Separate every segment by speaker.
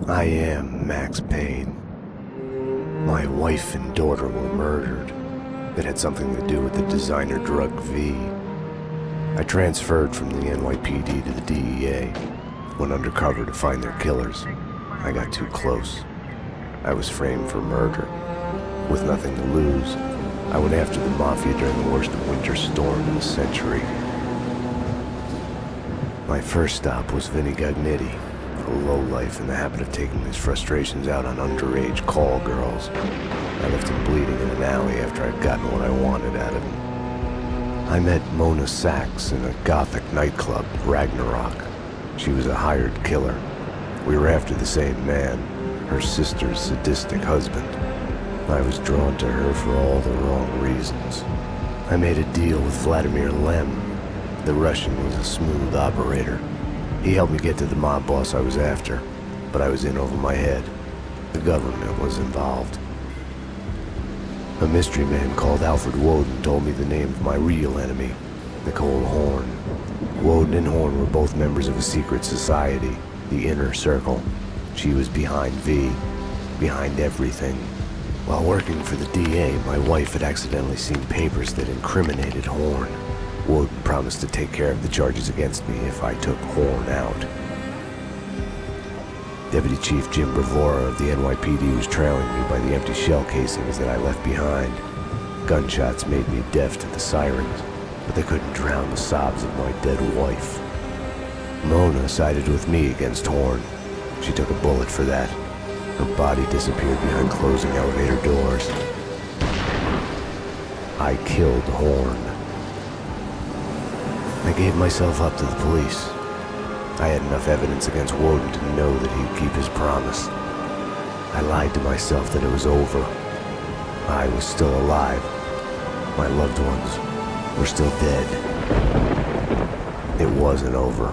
Speaker 1: I am Max Payne. My wife and daughter were murdered. It had something to do with the designer drug V. I transferred from the NYPD to the DEA, went undercover to find their killers. I got too close. I was framed for murder. With nothing to lose, I went after the Mafia during the worst winter storm in a century. My first stop was Vinny Gagnetti, a lowlife in the habit of taking his frustrations out on underage call girls. I left him bleeding in an alley after I'd gotten what I wanted out of him. I met Mona Sachs in a gothic nightclub, Ragnarok. She was a hired killer. We were after the same man, her sister's sadistic husband. I was drawn to her for all the wrong reasons. I made a deal with Vladimir Lem. The Russian was a smooth operator. He helped me get to the mob boss I was after, but I was in over my head. The government was involved. A mystery man called Alfred Woden told me the name of my real enemy, Nicole Horn. Woden and Horn were both members of a secret society, the Inner Circle. She was behind V, behind everything. While working for the DA, my wife had accidentally seen papers that incriminated Horn. Woden promised to take care of the charges against me if I took Horn out. Deputy Chief Jim Bravura of the NYPD was trailing me by the empty shell casings that I left behind. Gunshots made me deaf to the sirens, but they couldn't drown the sobs of my dead wife. Mona sided with me against Horn. She took a bullet for that. Her body disappeared behind closing elevator doors. I killed Horn. I gave myself up to the police. I had enough evidence against Woden to know that he'd keep his promise. I lied to myself that it was over. I was still alive. My loved ones were still dead. It wasn't over.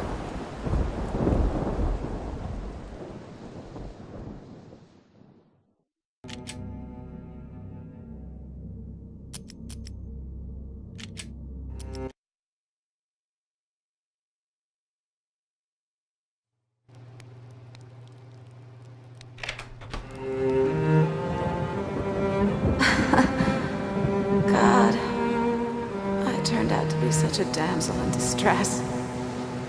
Speaker 2: Such a damsel in distress.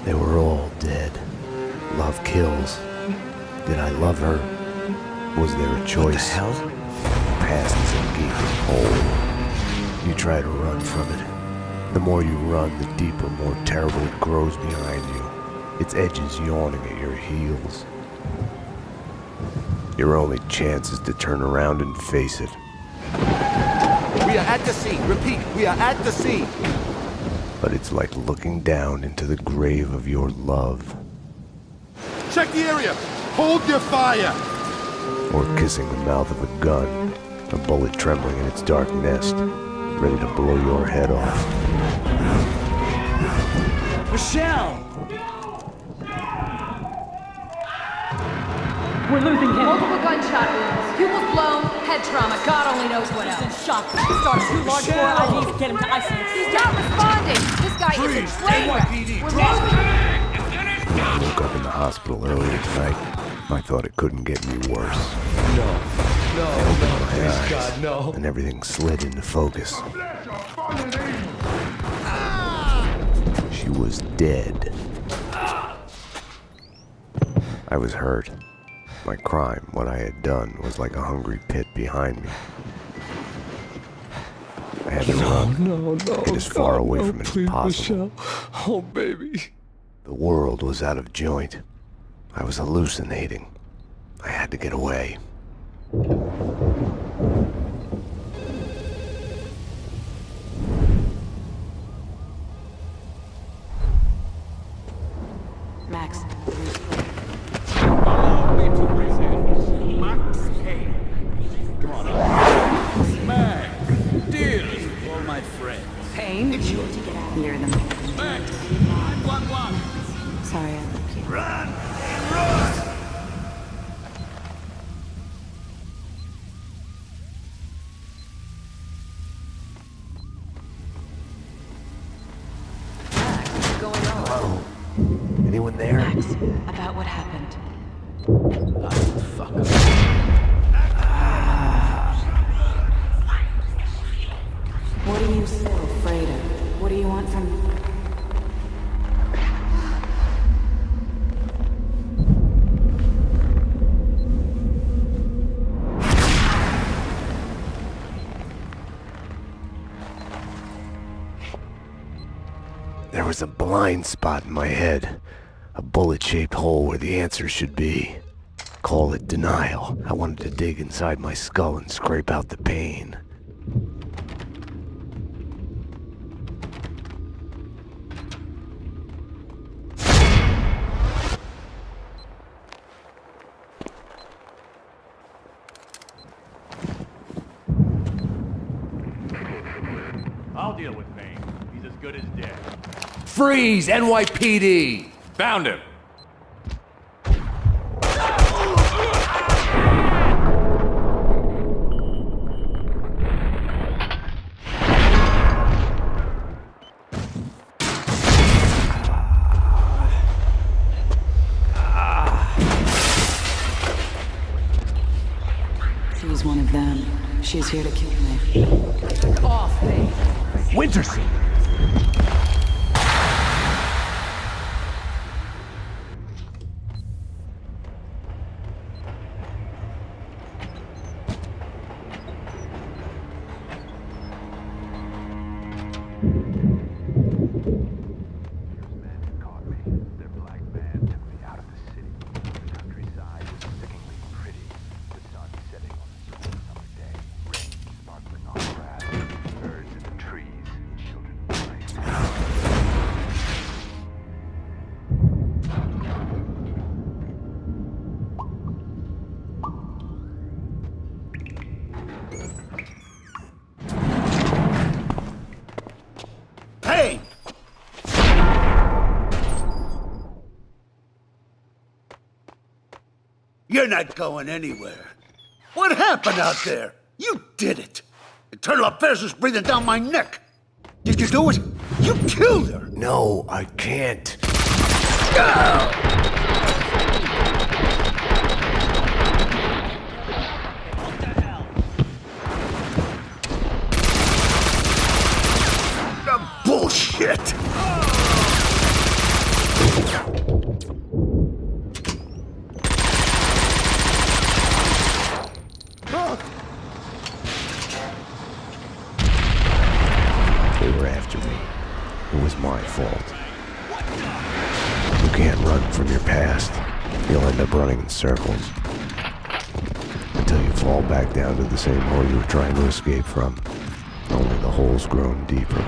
Speaker 1: They were all dead. Love kills. Did I love her? Was there a choice?
Speaker 3: What the hell?
Speaker 1: The past is a gaping hole. You try to run from it. The more you run, the deeper, more terrible it grows behind you. Its edges yawning at your heels. Your only chance is to turn around and face it.
Speaker 3: We are at the scene. Repeat, we are at the scene.
Speaker 1: But it's like looking down into the grave of your love.
Speaker 4: Check the area! Hold your fire!
Speaker 1: Or kissing the mouth of a gun, a bullet trembling in its dark nest, ready to blow your head off.
Speaker 5: Michelle! We're losing him.
Speaker 6: Multiple gunshot wounds. Pupils blown, head trauma. God only knows what else.
Speaker 5: He's in shock. Started too large for I need to get him to isolate.
Speaker 6: He's not responding. This guy is a train wreck. We're
Speaker 1: When I woke up in the hospital earlier tonight, I thought it couldn't get any worse.
Speaker 7: No, please God, no.
Speaker 1: And everything slid into focus. She was dead. I was hurt. My crime, what I had done, was like a hungry pit behind me. I had to run. Get as far away from it as possible.
Speaker 7: Michelle. Oh, baby.
Speaker 1: The world was out of joint. I was hallucinating. I had to get away.
Speaker 2: Max.
Speaker 8: Allow me to present Max Payne. Come on up. Max, dearest of all my friends.
Speaker 2: Payne? It's sure to get out near them.
Speaker 8: Max, 911.
Speaker 2: Sorry, I left you.
Speaker 8: Run! Run!
Speaker 2: Max, what's going on?
Speaker 1: Hello? Anyone there?
Speaker 2: Max, about what happened.
Speaker 3: motherfucker.
Speaker 2: What are you so afraid of? What do you want from...
Speaker 1: There was a blind spot in my head. A bullet-shaped hole where the answer should be. Call it denial. I wanted to dig inside my skull and scrape out the pain.
Speaker 8: I'll deal with Payne. He's as good as dead.
Speaker 3: Freeze, NYPD!
Speaker 8: Found him.
Speaker 2: She's one of them. She's here to kill me.
Speaker 6: Off me.
Speaker 3: Winterson!
Speaker 4: Hey! You're not going anywhere. What happened out there? You did it. Internal affairs was breathing down my neck. Did you do it? You killed her.
Speaker 1: No, I can't.
Speaker 4: Bullshit.
Speaker 1: They were after me. It was my fault. You can't run from your past. You'll end up running in circles. Until you fall back down to the same hole you were trying to escape from. Only the hole's grown deeper.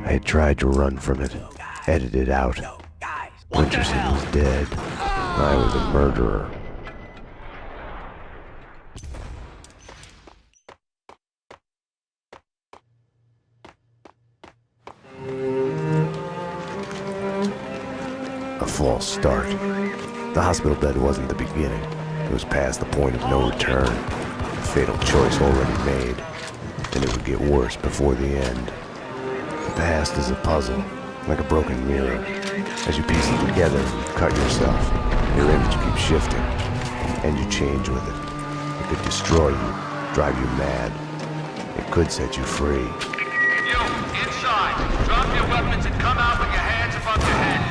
Speaker 1: I had tried to run from it, edit it out. Winterson was dead. I was a murderer. A false start. The hospital bed wasn't the beginning. It was past the point of no return. A fatal choice already made. And it would get worse before the end. The past is a puzzle, like a broken mirror. As you piece it together, you cut yourself. Your image keeps shifting, and you change with it. It could destroy you, drive you mad. It could set you free.
Speaker 9: You, inside. Drop your weapons and come out with your hands above your head.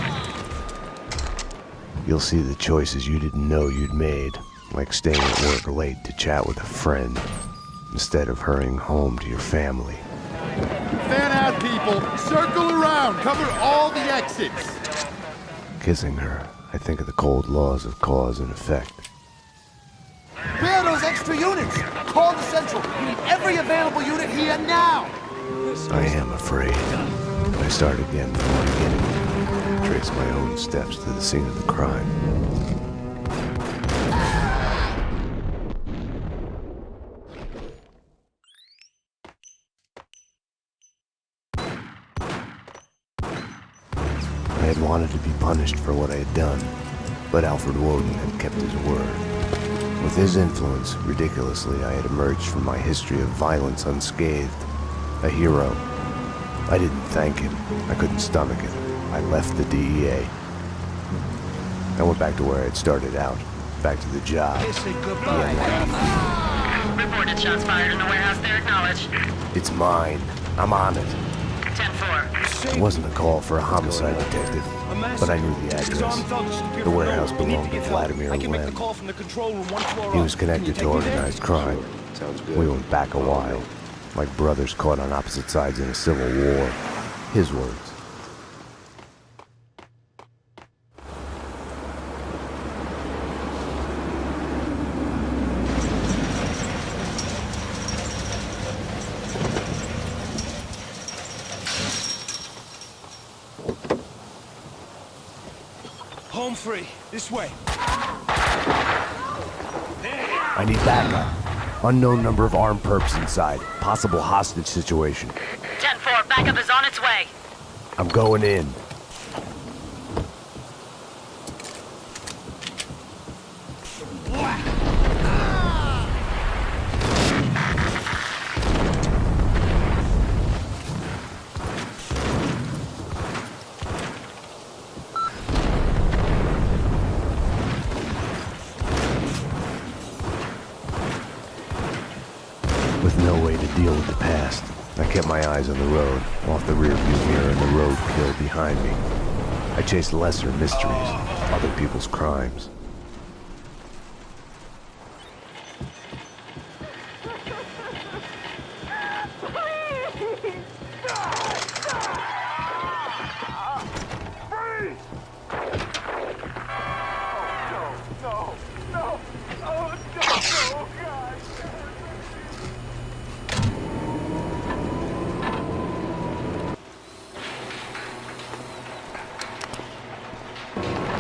Speaker 1: You'll see the choices you didn't know you'd made, like staying at work late to chat with a friend, instead of hurrying home to your family.
Speaker 4: Fan out, people. Circle around. Cover all the exits.
Speaker 1: Kissing her, I think of the cold laws of cause and effect.
Speaker 3: Where are those extra units? Call the Central. We need every available unit here now.
Speaker 1: I am afraid. I start again from the beginning. Trace my own steps to the scene of the crime. I had wanted to be punished for what I had done, but Alfred Woden had kept his word. With his influence, ridiculously, I had emerged from my history of violence unscathed. A hero. I didn't thank him. I couldn't stomach it. I left the DEA. I went back to where I had started out. Back to the job.
Speaker 10: Reported shots fired in the warehouse there, acknowledged.
Speaker 1: It's mine. I'm on it.
Speaker 10: 10-4.
Speaker 1: It wasn't a call for a homicide detective, but I knew the address. The warehouse belonged to Vladimir Lem. He was connected to organized crime. We went back a while, like brothers caught on opposite sides in a civil war. His words.
Speaker 7: Home free. This way.
Speaker 1: I need backup. Unknown number of armed perps inside. Possible hostage situation.
Speaker 10: 10-4, backup is on its way.
Speaker 1: I'm going in. With no way to deal with the past, I kept my eyes on the road, off the rearview mirror and the roadkill behind me. I chased lesser mysteries, other people's crimes.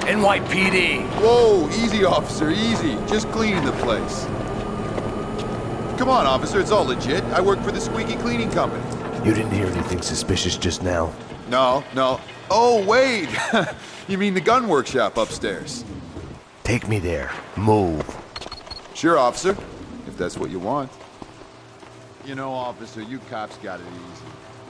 Speaker 11: NYPD!
Speaker 12: Whoa, easy, officer, easy. Just cleaning the place. Come on, officer, it's all legit. I work for the Squeaky Cleaning Company.
Speaker 1: You didn't hear anything suspicious just now?
Speaker 12: No. Oh, wait! You mean the gun workshop upstairs?
Speaker 1: Take me there. Move.
Speaker 12: Sure, officer, if that's what you want. You know, officer, you cops got it easy.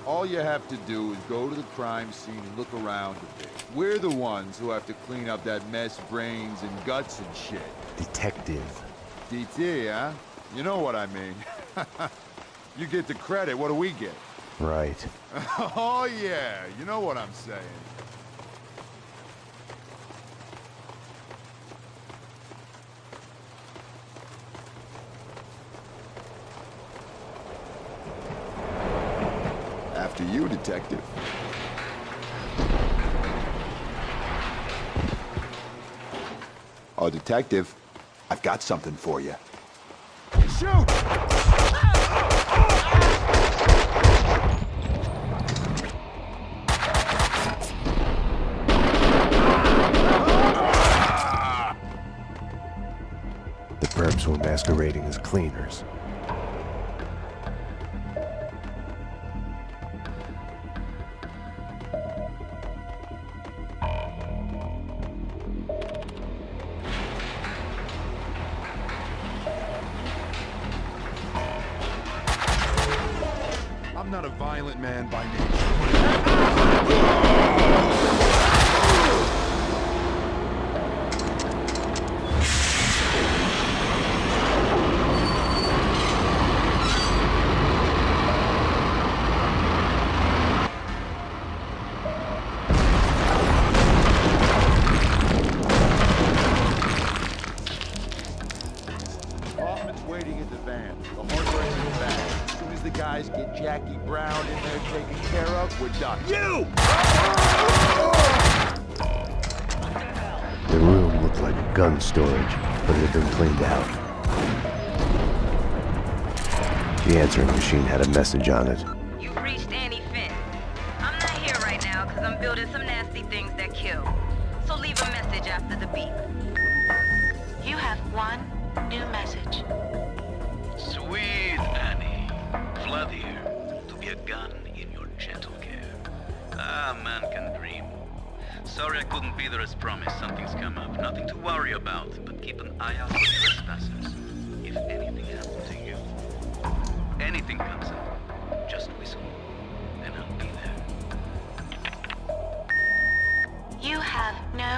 Speaker 12: All you have to do is go to the crime scene and look around a bit. We're the ones who have to clean up that mess, brains and guts and shit.
Speaker 1: Detective.
Speaker 12: DT, huh? You know what I mean. You get the credit, what do we get?
Speaker 1: Right.
Speaker 12: Oh yeah, you know what I'm saying. After you, detective. Oh, detective, I've got something for you. Shoot!
Speaker 1: The perps were masquerading as cleaners.
Speaker 12: I'm not a violent man by nature. Hoffman's waiting in the van. The hardware's in the back. As soon as the guys get Jackie Brown in there taken care of, we're done. You!
Speaker 1: The room looked like gun storage, but it had been cleaned out. The answering machine had a message on it.
Speaker 10: You've reached Annie Finn. I'm not here right now because I'm building some nasty things that kill. So leave a message after the beep.
Speaker 2: You have one new message.
Speaker 9: Sweet Annie. Vlad here, to be a gun in your gentle care. Ah, man can dream. Sorry I couldn't be there as promised. Something's come up. Nothing to worry about, but keep an eye out for trespassers. If anything happened to you, anything comes up, just whistle, and I'll be there.
Speaker 10: You have no